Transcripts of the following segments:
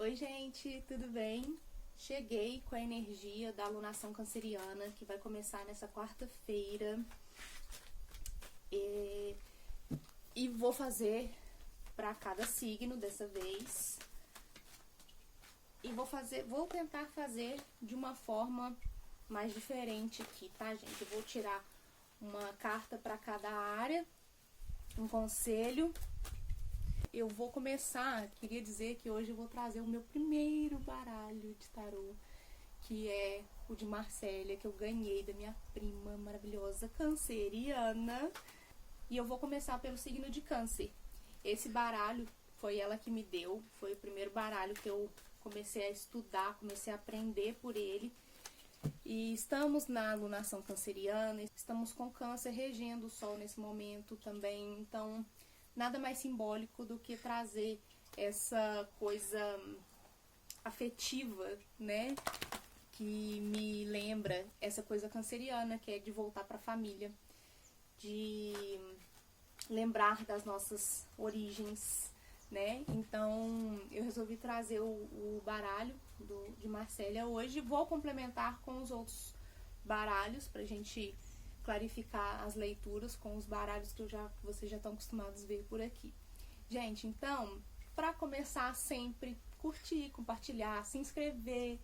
Oi, gente, tudo bem? Cheguei com a energia da alunação canceriana que vai começar nessa quarta-feira e vou fazer para cada signo dessa vez. E vou tentar fazer de uma forma mais diferente aqui, tá, gente? Eu vou tirar uma carta para cada área, um conselho. Eu vou começar, queria dizer que hoje eu vou trazer o meu primeiro baralho de tarô, que é o de Marcélia, que eu ganhei da minha prima maravilhosa canceriana. E eu vou começar pelo signo de Câncer. Esse baralho foi ela que me deu, foi o primeiro baralho que eu comecei a estudar, comecei a aprender por ele. E estamos na alunação canceriana, estamos com Câncer regendo o Sol nesse momento também, então nada mais simbólico do que trazer essa coisa afetiva, né? Que me lembra essa coisa canceriana, que é de voltar para a família, de lembrar das nossas origens, né? Então eu resolvi trazer o baralho de Marcélia hoje. Vou complementar com os outros baralhos pra gente clarificar as leituras com os baralhos que vocês já estão acostumados a ver por aqui. Gente, então, para começar sempre, curtir, compartilhar, se inscrever,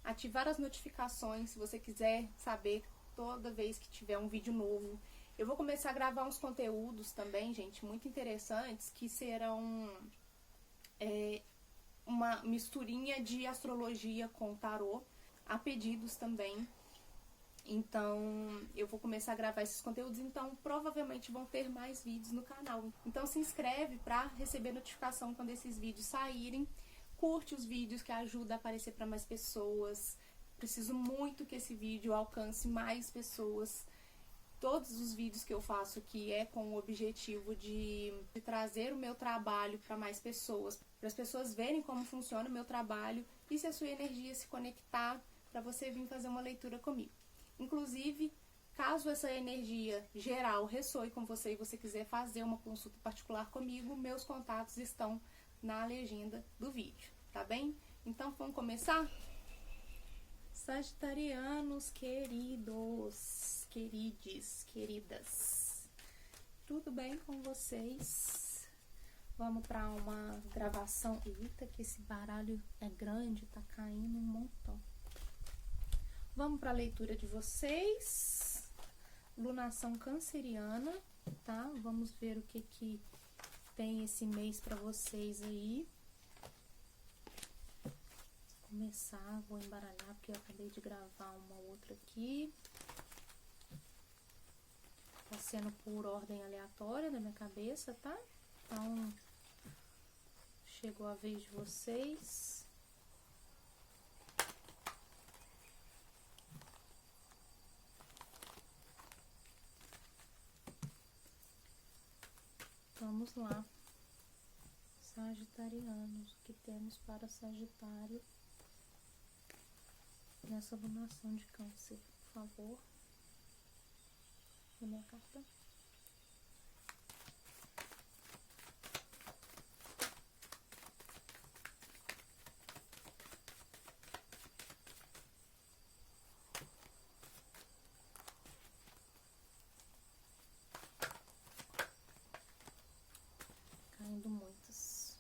ativar as notificações se você quiser saber toda vez que tiver um vídeo novo. Eu vou começar a gravar uns conteúdos também, gente, muito interessantes, que serão uma misturinha de astrologia com tarô, a pedidos também. Então, eu vou começar a gravar esses conteúdos, então provavelmente vão ter mais vídeos no canal. Então se inscreve para receber notificação quando esses vídeos saírem. Curte os vídeos, que ajuda a aparecer para mais pessoas. Preciso muito que esse vídeo alcance mais pessoas. Todos os vídeos que eu faço aqui é com o objetivo de trazer o meu trabalho para mais pessoas, para as pessoas verem como funciona o meu trabalho e se a sua energia se conectar para você vir fazer uma leitura comigo. Inclusive, caso essa energia geral ressoe com você e você quiser fazer uma consulta particular comigo, meus contatos estão na legenda do vídeo, tá bem? Então, vamos começar? Sagitarianos queridos, querides, queridas, tudo bem com vocês? Vamos para uma gravação. Eita, que esse baralho é grande, tá caindo um montão. Vamos para a leitura de vocês. Lunação canceriana, tá? Vamos ver o que tem esse mês para vocês aí. Vou começar, vou embaralhar porque eu acabei de gravar uma outra aqui. Tá sendo por ordem aleatória da minha cabeça, tá? Então, chegou a vez de vocês. Vamos lá, sagitarianos, o que temos para Sagitário nessa lunação de Câncer, por favor, da minha carta. Caindo muitas.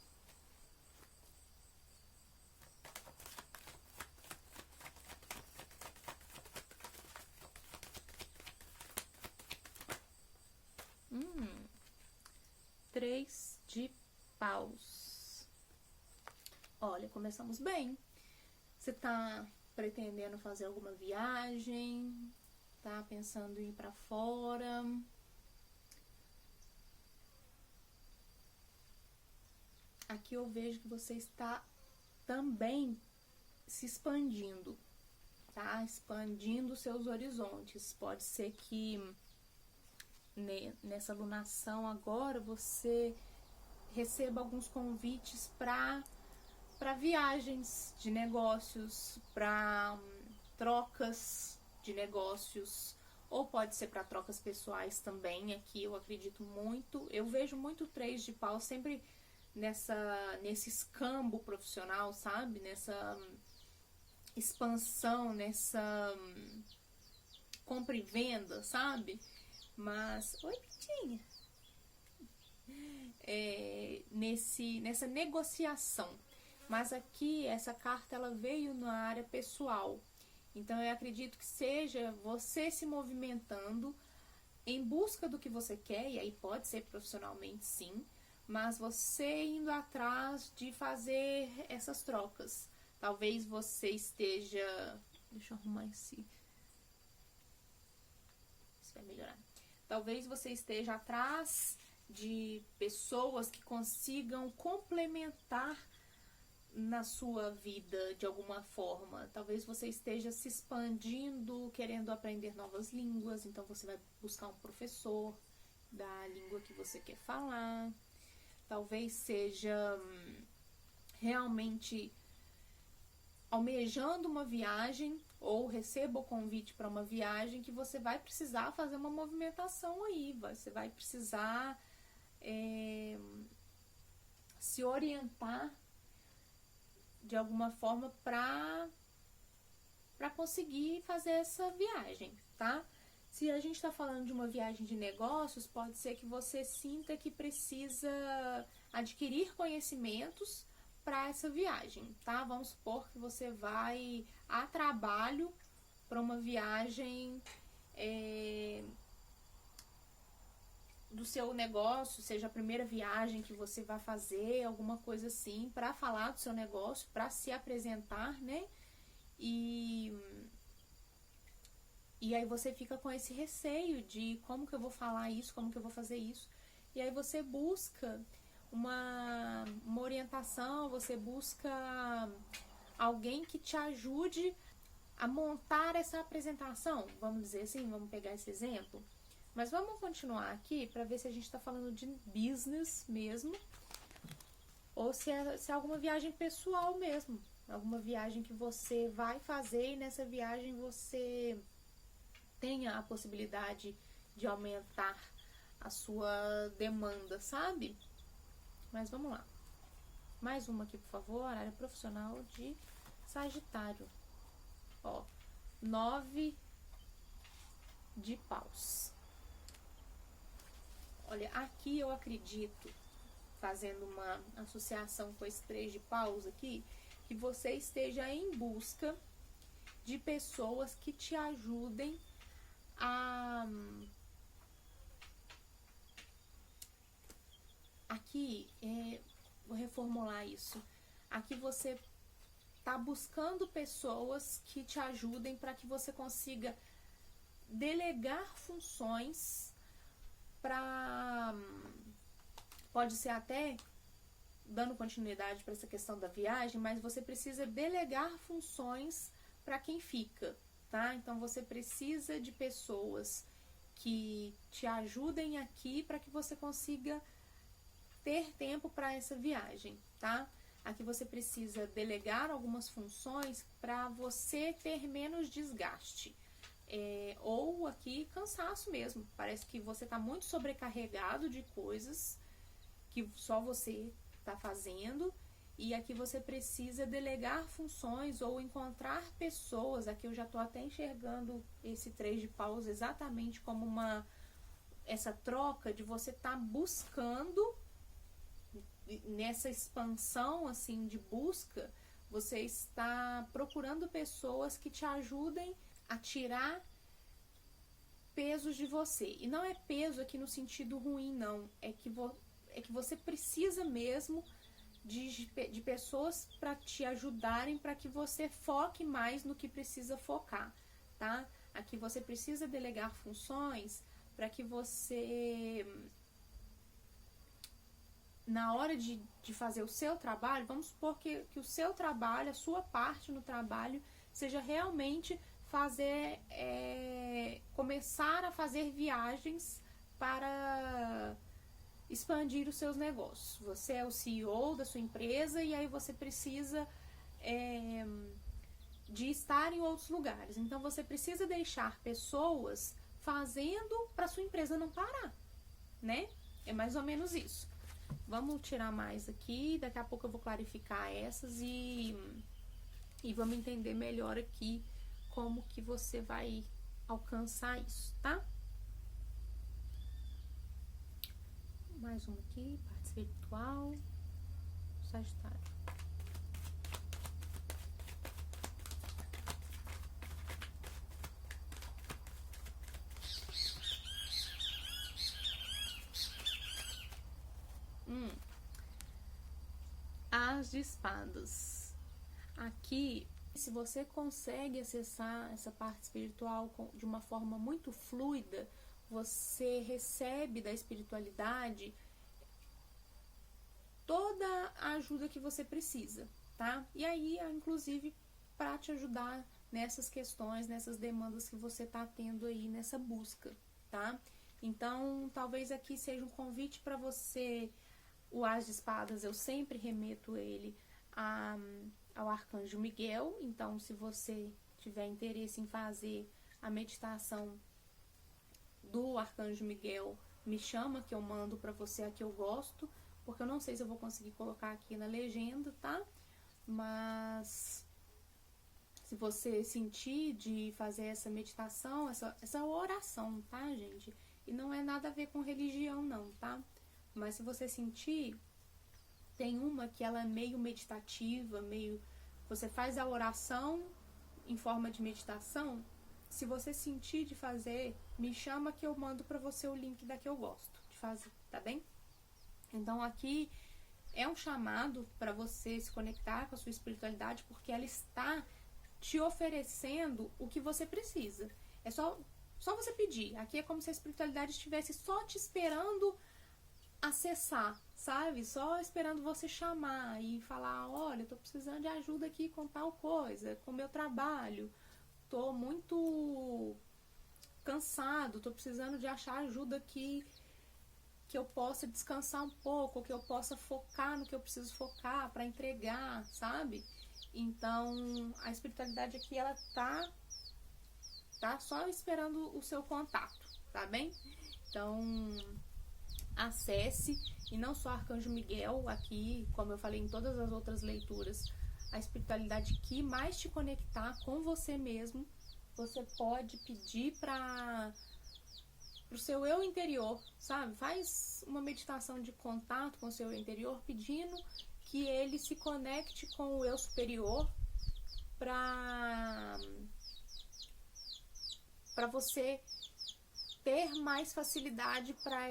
Três de paus. Olha, começamos bem. Você tá pretendendo fazer alguma viagem? Tá pensando em ir pra fora? Aqui eu vejo que você está também se expandindo, tá? Expandindo seus horizontes. Pode ser que nessa lunação agora você receba alguns convites para viagens de negócios, para trocas de negócios, ou pode ser para trocas pessoais também. Aqui eu acredito muito, eu vejo muito 3 de paus sempre nesse escambo profissional, sabe? Nessa expansão, nessa compra e venda, sabe? Mas, oi, Pitinha! Nessa negociação. Mas aqui, essa carta, ela veio na área pessoal. Então, eu acredito que seja você se movimentando em busca do que você quer, e aí pode ser profissionalmente, sim, mas você indo atrás de fazer essas trocas. Talvez você esteja... Deixa eu arrumar esse... Isso vai melhorar. Talvez você esteja atrás de pessoas que consigam complementar na sua vida de alguma forma. Talvez você esteja se expandindo, querendo aprender novas línguas, então você vai buscar um professor da língua que você quer falar. Talvez seja realmente almejando uma viagem ou receba o convite para uma viagem que você vai precisar fazer uma movimentação aí, você vai precisar se orientar de alguma forma para conseguir fazer essa viagem, tá? Se a gente está falando de uma viagem de negócios, pode ser que você sinta que precisa adquirir conhecimentos para essa viagem, tá? Vamos supor que você vai a trabalho para uma viagem do seu negócio, seja a primeira viagem que você vai fazer, alguma coisa assim, para falar do seu negócio, para se apresentar, né? E aí você fica com esse receio de como que eu vou falar isso, como que eu vou fazer isso. E aí você busca uma orientação, você busca alguém que te ajude a montar essa apresentação, vamos dizer assim, vamos pegar esse exemplo. Mas vamos continuar aqui para ver se a gente está falando de business mesmo, ou se é alguma viagem pessoal mesmo, alguma viagem que você vai fazer e nessa viagem você tenha a possibilidade de aumentar a sua demanda, sabe? Mas vamos lá. Mais uma aqui, por favor, área profissional de Sagitário. Ó, 9 de paus. Olha, aqui eu acredito, fazendo uma associação com esse 3 de paus aqui, que você esteja em busca de pessoas que te ajudem a... Aqui, vou reformular isso. Aqui você está buscando pessoas que te ajudem para que você consiga delegar funções para... Pode ser até dando continuidade para essa questão da viagem, mas você precisa delegar funções para quem fica, tá? Então você precisa de pessoas que te ajudem aqui para que você consiga ter tempo para essa viagem, tá? Aqui você precisa delegar algumas funções para você ter menos desgaste. Ou aqui cansaço mesmo. Parece que você está muito sobrecarregado de coisas que só você está fazendo. E aqui você precisa delegar funções ou encontrar pessoas. Aqui eu já estou até enxergando esse 3 de paus exatamente como essa troca de você estar buscando, nessa expansão assim de busca, você está procurando pessoas que te ajudem a tirar pesos de você. E não é peso aqui no sentido ruim, não. É que você precisa mesmo de pessoas para te ajudarem, para que você foque mais no que precisa focar, tá? Aqui você precisa delegar funções para que você, na hora de fazer o seu trabalho, vamos supor que o seu trabalho, a sua parte no trabalho, seja realmente começar a fazer viagens para expandir os seus negócios. Você é o CEO da sua empresa e aí você precisa de estar em outros lugares. Então você precisa deixar pessoas fazendo para sua empresa não parar, né? É mais ou menos isso. Vamos tirar mais aqui, daqui a pouco eu vou clarificar essas e vamos entender melhor aqui como que você vai alcançar isso, tá? Mais uma aqui, parte espiritual, Sagitário. As de espadas. Aqui, se você consegue acessar essa parte espiritual de uma forma muito fluida, você recebe da espiritualidade toda a ajuda que você precisa, tá? E aí, inclusive, para te ajudar nessas questões, nessas demandas que você tá tendo aí nessa busca, tá? Então, talvez aqui seja um convite para você. O As de Espadas, eu sempre remeto ele ao Arcanjo Miguel. Então, se você tiver interesse em fazer a meditação do Arcanjo Miguel, me chama que eu mando para você a que eu gosto, porque eu não sei se eu vou conseguir colocar aqui na legenda, tá? Mas se você sentir de fazer essa meditação, essa oração, tá, gente? E não é nada a ver com religião, não, tá? Mas se você sentir, tem uma que ela é meio meditativa, meio... Você faz a oração em forma de meditação. Se você sentir de fazer, me chama que eu mando pra você o link da que eu gosto de fazer, tá bem? Então aqui é um chamado para você se conectar com a sua espiritualidade, porque ela está te oferecendo o que você precisa. É só você pedir. Aqui é como se a espiritualidade estivesse só te esperando acessar, sabe? Só esperando você chamar e falar, olha, eu tô precisando de ajuda aqui com tal coisa, com o meu trabalho, tô muito cansado, tô precisando de achar ajuda aqui, que eu possa descansar um pouco, que eu possa focar no que eu preciso focar para entregar, sabe? Então, a espiritualidade aqui, ela tá só esperando o seu contato, tá bem? Então, acesse, e não só Arcanjo Miguel, aqui, como eu falei em todas as outras leituras, a espiritualidade que mais te conectar com você mesmo, você pode pedir para o seu eu interior, sabe? Faz uma meditação de contato com o seu eu interior, pedindo que ele se conecte com o eu superior para você ter mais facilidade para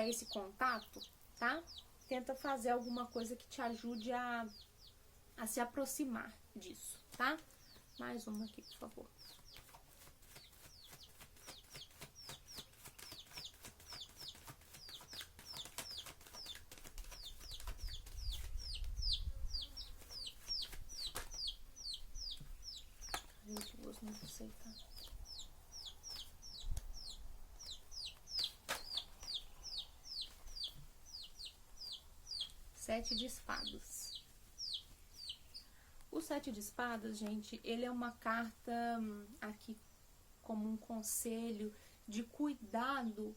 esse contato, tá? Tenta fazer alguma coisa que te ajude a se aproximar disso, tá? Mais uma aqui, por favor. Não sei, tá? Sete de espadas. O sete de espadas, gente, ele é uma carta aqui como um conselho de cuidado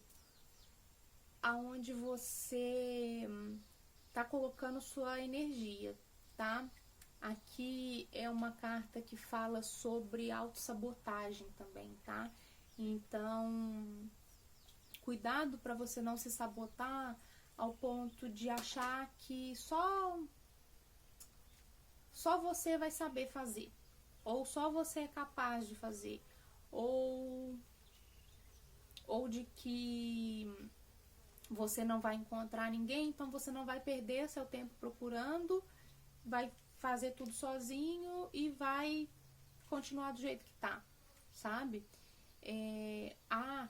aonde você tá colocando sua energia, tá? Aqui é uma carta que fala sobre autossabotagem também, tá? Então, cuidado para você não se sabotar ao ponto de achar que só você vai saber fazer, ou só você é capaz de fazer, ou de que você não vai encontrar ninguém, então você não vai perder seu tempo procurando, vai fazer tudo sozinho e vai continuar do jeito que tá, sabe? A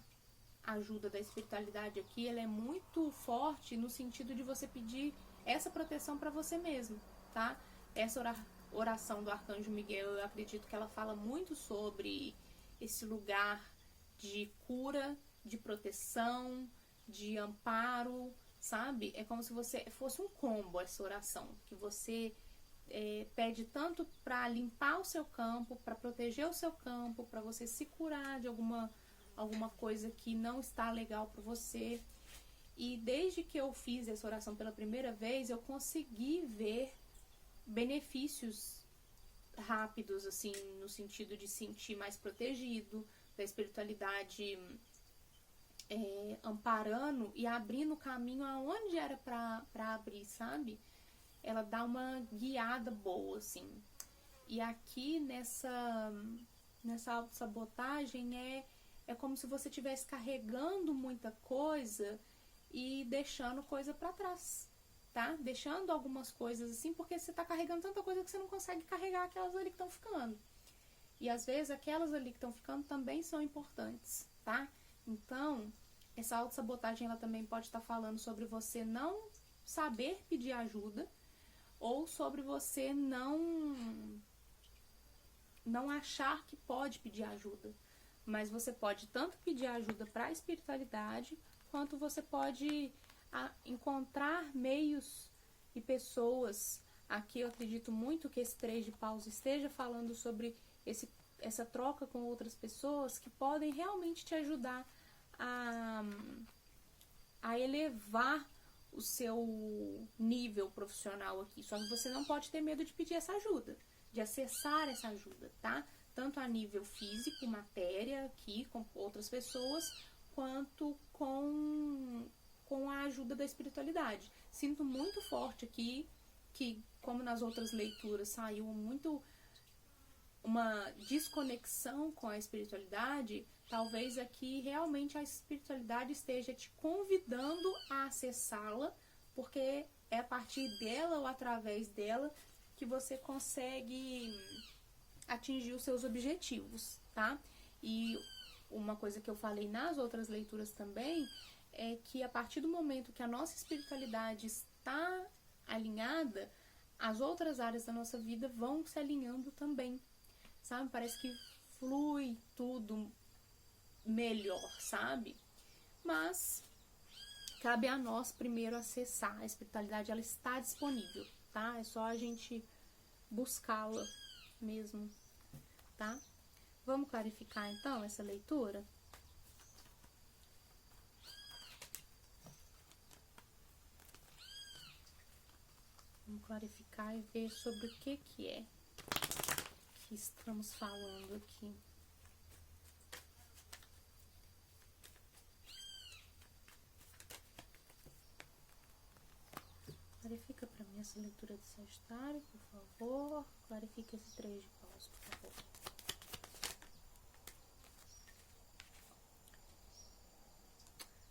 ajuda da espiritualidade aqui, ela é muito forte no sentido de você pedir essa proteção para você mesmo, tá? Essa oração do Arcanjo Miguel, eu acredito que ela fala muito sobre esse lugar de cura, de proteção, de amparo, sabe? É como se fosse um combo essa oração, que você pede tanto para limpar o seu campo, para proteger o seu campo, para você se curar de alguma coisa que não está legal para você. E desde que eu fiz essa oração pela primeira vez, eu consegui ver benefícios rápidos, assim, no sentido de sentir mais protegido, da espiritualidade amparando e abrindo o caminho aonde era pra abrir, sabe? Ela dá uma guiada boa, assim. E aqui nessa autossabotagem é como se você estivesse carregando muita coisa e deixando coisa pra trás, tá? Deixando algumas coisas assim, porque você tá carregando tanta coisa que você não consegue carregar aquelas ali que estão ficando. E às vezes aquelas ali que estão ficando também são importantes, tá? Então, essa autossabotagem ela também pode estar falando sobre você não saber pedir ajuda ou sobre você não achar que pode pedir ajuda. Mas você pode tanto pedir ajuda para a espiritualidade, quanto você pode encontrar meios e pessoas. Aqui eu acredito muito que esse 3 de paus esteja falando sobre essa troca com outras pessoas que podem realmente te ajudar a elevar o seu nível profissional aqui. Só que você não pode ter medo de pedir essa ajuda, de acessar essa ajuda, tá? Tanto a nível físico, matéria aqui com outras pessoas, quanto com a ajuda da espiritualidade. Sinto muito forte aqui que, como nas outras leituras, saiu muito uma desconexão com a espiritualidade, talvez aqui realmente a espiritualidade esteja te convidando a acessá-la, porque é a partir dela ou através dela que você consegue atingir os seus objetivos, tá? E uma coisa que eu falei nas outras leituras também é que a partir do momento que a nossa espiritualidade está alinhada, as outras áreas da nossa vida vão se alinhando também, sabe? Parece que flui tudo melhor, sabe? Mas cabe a nós primeiro acessar. A espiritualidade, ela está disponível, tá? É só a gente buscá-la mesmo, tá? Vamos clarificar então essa leitura? Vamos clarificar e ver sobre o que é que estamos falando aqui. Clarifica para mim essa leitura de Sagitário, por favor. Clarifica esse 3 de paus, por favor.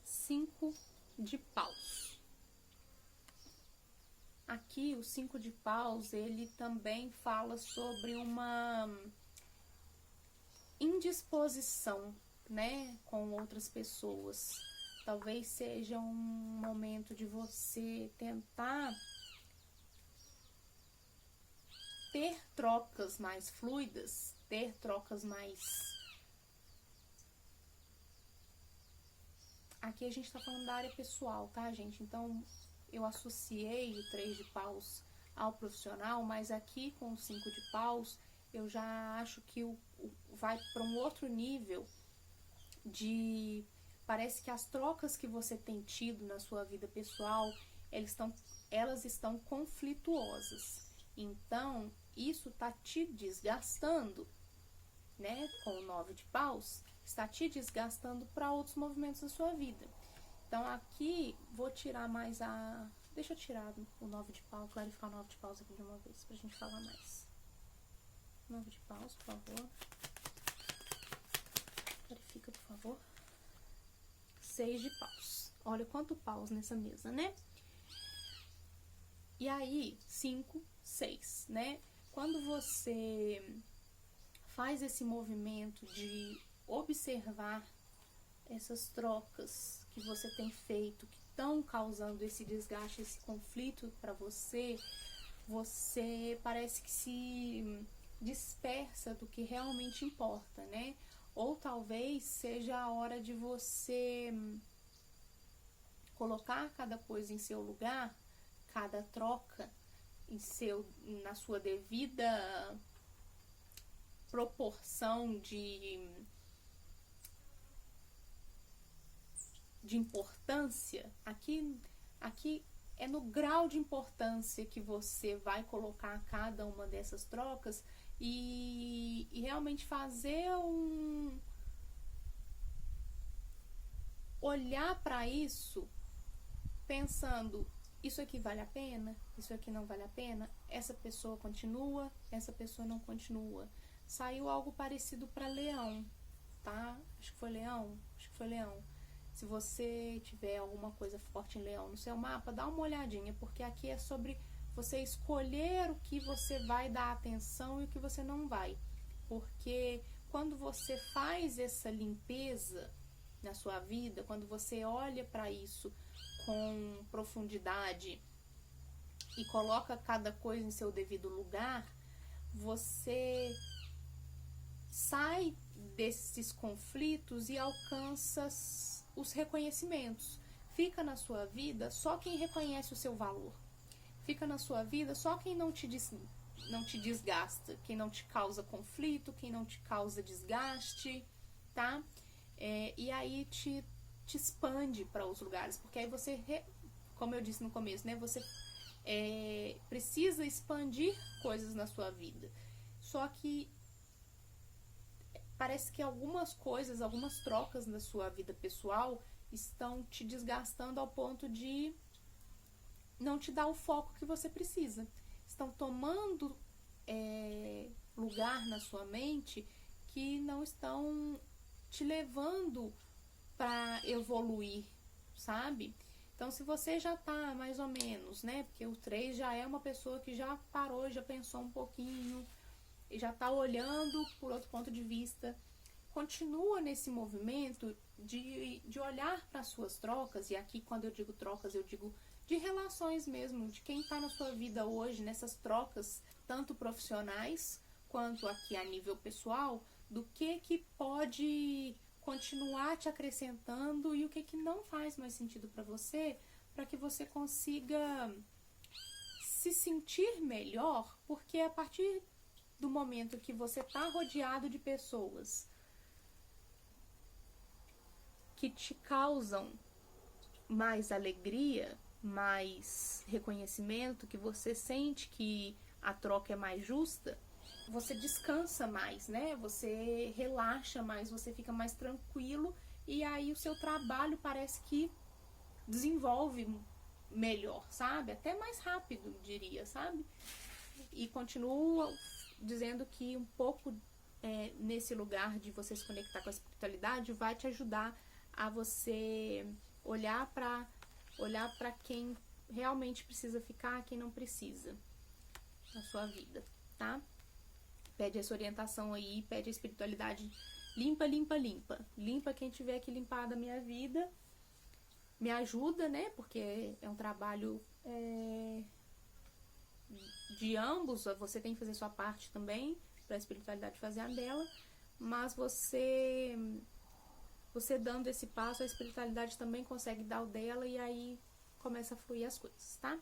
Cinco de paus. Aqui, o 5 de paus, ele também fala sobre uma indisposição, né, com outras pessoas. Talvez seja um momento de você tentar ter trocas mais fluidas, ter trocas mais... Aqui a gente tá falando da área pessoal, tá, gente? Então, eu associei o 3 de paus ao profissional, mas aqui com o 5 de paus, eu já acho que vai para um outro nível de... Parece que as trocas que você tem tido na sua vida pessoal, elas estão conflituosas. Então, isso tá te desgastando, né? Com o 9 de paus, está te desgastando para outros movimentos da sua vida. Então, aqui, vou tirar mais a... Deixa eu tirar o 9 de paus, clarificar o 9 de paus aqui de uma vez, pra gente falar mais. 9 de paus, por favor. Clarifica, por favor. 6 de paus. Olha quanto paus nessa mesa, né? E aí, 5, 6, né? Quando você faz esse movimento de observar essas trocas que você tem feito, que estão causando esse desgaste, esse conflito para você, você parece que se dispersa do que realmente importa, né? Ou talvez seja a hora de você colocar cada coisa em seu lugar, cada troca na sua devida proporção de de importância, aqui é no grau de importância que você vai colocar cada uma dessas trocas e realmente fazer olhar para isso pensando, isso aqui vale a pena? Isso aqui não vale a pena? Essa pessoa continua? Essa pessoa não continua? Saiu algo parecido para Leão, tá? Acho que foi Leão. Se você tiver alguma coisa forte em Leão no seu mapa, dá uma olhadinha, porque aqui é sobre você escolher o que você vai dar atenção e o que você não vai. Porque quando você faz essa limpeza na sua vida, quando você olha para isso com profundidade e coloca cada coisa em seu devido lugar, você sai desses conflitos e alcança os reconhecimentos. Fica na sua vida só quem reconhece o seu valor. Fica na sua vida só quem não te desgasta, quem não te causa conflito, quem não te causa desgaste, tá? E aí te expande para os lugares, porque aí você, como eu disse no começo, né? Você precisa expandir coisas na sua vida. Só que parece que algumas coisas, algumas trocas na sua vida pessoal estão te desgastando ao ponto de não te dar o foco que você precisa. Estão tomando lugar na sua mente que não estão te levando para evoluir, sabe? Então, se você já tá mais ou menos, né? Porque o 3 já é uma pessoa que já parou, já pensou um pouquinho, e já tá olhando por outro ponto de vista, continua nesse movimento de olhar para as suas trocas, e aqui quando eu digo trocas, eu digo de relações mesmo, de quem tá na sua vida hoje, nessas trocas, tanto profissionais quanto aqui a nível pessoal, do que pode continuar te acrescentando e o que não faz mais sentido para você, para que você consiga se sentir melhor, porque a partir do momento que você está rodeado de pessoas que te causam mais alegria, mais reconhecimento, que você sente que a troca é mais justa, você descansa mais, né? Você relaxa mais, você fica mais tranquilo e aí o seu trabalho parece que desenvolve melhor, sabe? Até mais rápido, diria, sabe? E continua dizendo que um pouco nesse lugar de você se conectar com a espiritualidade vai te ajudar a você olhar para quem realmente precisa ficar, quem não precisa na sua vida, tá? Pede essa orientação aí, pede a espiritualidade limpa, limpa, limpa. Limpa quem tiver que limpar da minha vida. Me ajuda, né? Porque é um trabalho de ambos. Você tem que fazer sua parte também, para a espiritualidade fazer a dela. Mas você dando esse passo, a espiritualidade também consegue dar o dela e aí começa a fluir as coisas, tá?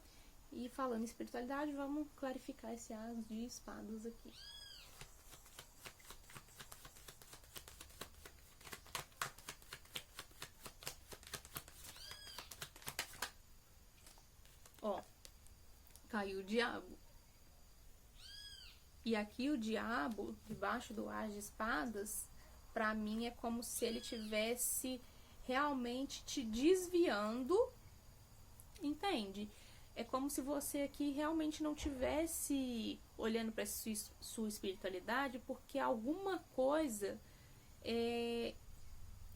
E falando em espiritualidade, vamos clarificar esse as de espadas aqui. Ó, caiu o diabo. E aqui o diabo, debaixo do as de espadas, pra mim é como se ele tivesse realmente te desviando, entende? É como se você aqui realmente não tivesse olhando para sua espiritualidade, porque alguma coisa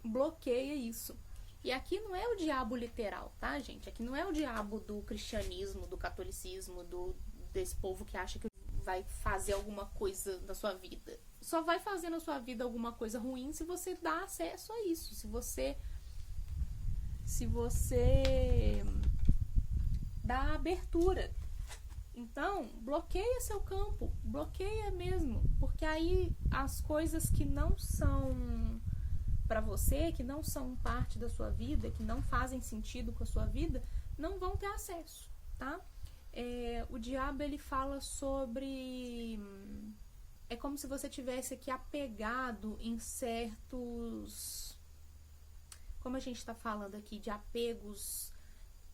bloqueia isso. E aqui não é o diabo literal, tá, gente? Aqui não é o diabo do cristianismo, do catolicismo, desse povo que acha que vai fazer alguma coisa na sua vida. Só vai fazer na sua vida alguma coisa ruim se você dá acesso a isso. Se você dá abertura. Então, bloqueia seu campo. Bloqueia mesmo. Porque aí as coisas que não são para você, que não são parte da sua vida, que não fazem sentido com a sua vida, não vão ter acesso, tá? O diabo, ele fala sobre... É como se você tivesse aqui apegado em certos como a gente está falando aqui de apegos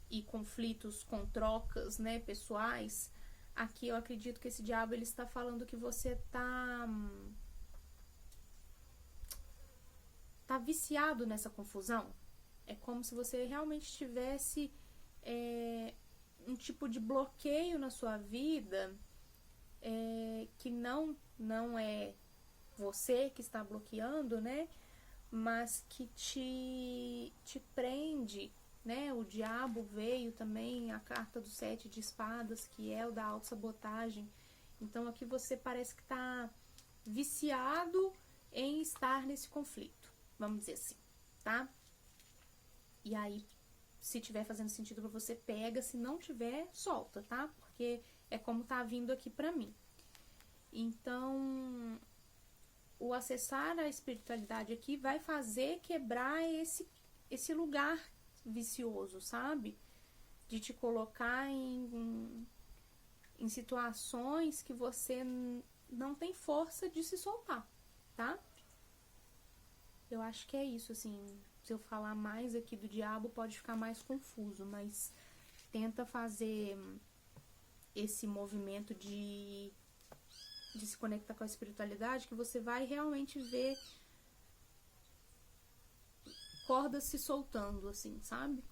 e conflitos com trocas, né, pessoais, aqui eu acredito que esse diabo ele está falando que você tá viciado nessa confusão. É como se você realmente tivesse um tipo de bloqueio na sua vida, que não é você que está bloqueando, né? Mas que te prende, né? O diabo veio também, a carta do 7 de espadas, que é o da autossabotagem. Então aqui você parece que está viciado em estar nesse conflito, vamos dizer assim, tá? E aí, se tiver fazendo sentido pra você, pega, se não tiver, solta, tá? Porque é como tá vindo aqui pra mim. Então, o acessar a espiritualidade aqui vai fazer quebrar esse lugar vicioso, sabe? De te colocar em situações que você não tem força de se soltar, tá? Eu acho que é isso, assim. Se eu falar mais aqui do diabo, pode ficar mais confuso, mas tenta fazer esse movimento de se conectar com a espiritualidade, que você vai realmente ver cordas se soltando, assim, sabe?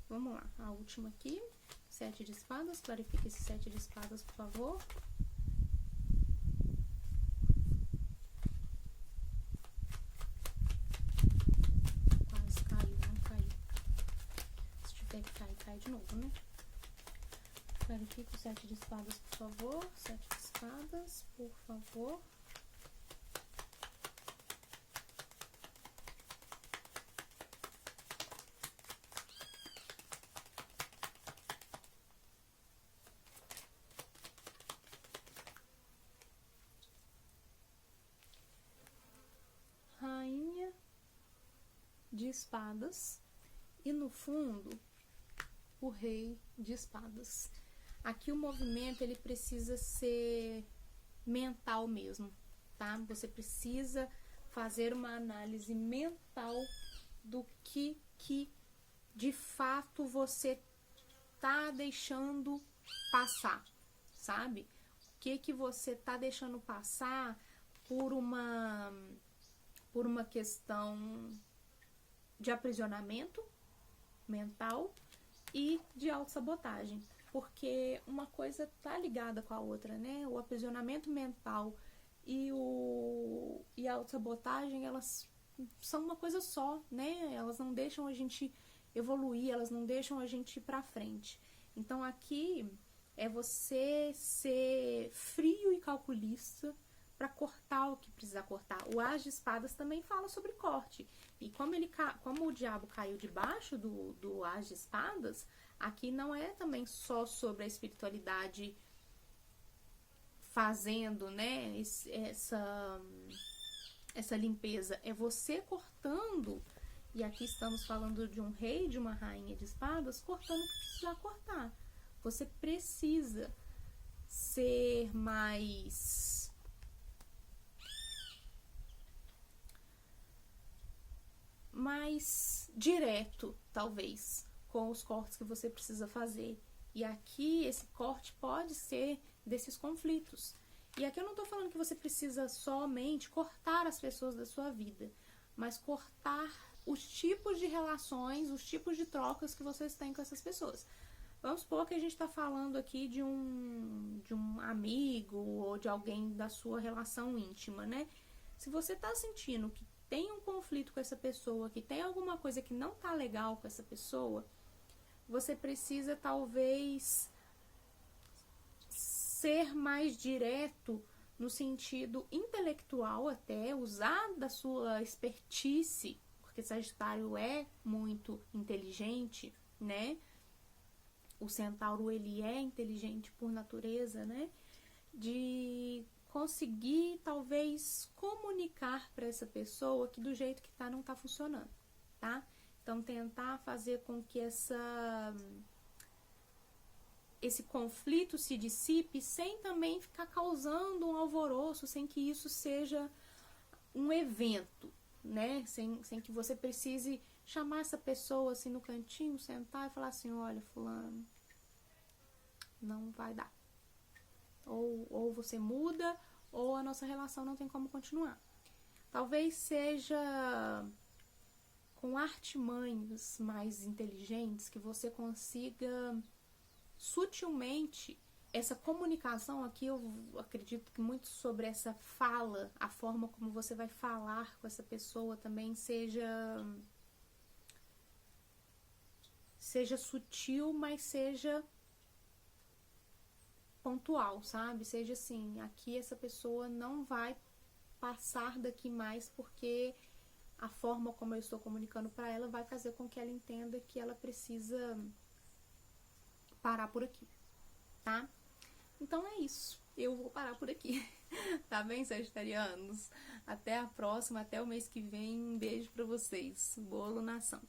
Vamos lá, a última aqui, 7 de espadas, clarifique esse 7 de espadas, por favor. Quase caiu, não caiu. Se tiver que cair, cai de novo, né? Clarifique o 7 de espadas, por favor. 7 de espadas, por favor. Rainha de espadas. E no fundo, o rei de espadas. Aqui o movimento ele precisa ser mental mesmo, tá? Você precisa fazer uma análise mental do que de fato você tá deixando passar, sabe? O que você tá deixando passar por uma questão de aprisionamento mental e de autossabotagem. Porque uma coisa tá ligada com a outra, né? O aprisionamento mental e a autossabotagem, elas são uma coisa só, né? Elas não deixam a gente evoluir, elas não deixam a gente ir pra frente. Então aqui é você ser frio e calculista para cortar o que precisar cortar. O As de Espadas também fala sobre corte. E como o diabo caiu debaixo do As de Espadas, aqui não é também só sobre a espiritualidade fazendo, né, essa limpeza. É você cortando, e aqui estamos falando de um rei, de uma rainha de espadas, cortando o que precisar cortar. Você precisa ser mais direto, talvez, com os cortes que você precisa fazer. E aqui, esse corte pode ser desses conflitos. E aqui eu não tô falando que você precisa somente cortar as pessoas da sua vida, mas cortar os tipos de relações, os tipos de trocas que vocês têm com essas pessoas. Vamos supor que a gente tá falando aqui de um amigo ou de alguém da sua relação íntima, né? Se você tá sentindo que tem um conflito com essa pessoa, que tem alguma coisa que não tá legal com essa pessoa, você precisa talvez ser mais direto no sentido intelectual, até usar da sua expertise, porque Sagitário é muito inteligente, né? O Centauro, ele é inteligente por natureza, né? De conseguir, talvez, comunicar para essa pessoa que do jeito que tá, não tá funcionando, tá? Então, tentar fazer com que esse conflito se dissipe sem também ficar causando um alvoroço, sem que isso seja um evento, né? Sem que você precise chamar essa pessoa assim no cantinho, sentar e falar assim, olha, fulano, não vai dar. Ou você muda, ou a nossa relação não tem como continuar. Talvez seja com artimanhas mais inteligentes que você consiga sutilmente essa comunicação. Aqui eu acredito que muito sobre essa fala, a forma como você vai falar com essa pessoa também seja sutil, mas seja pontual, sabe? Seja assim, aqui essa pessoa não vai passar daqui mais porque a forma como eu estou comunicando para ela vai fazer com que ela entenda que ela precisa parar por aqui, tá? Então é isso. Eu vou parar por aqui. Tá bem, sagitarianos? Até a próxima, até o mês que vem. Um beijo pra vocês. Boa alunação.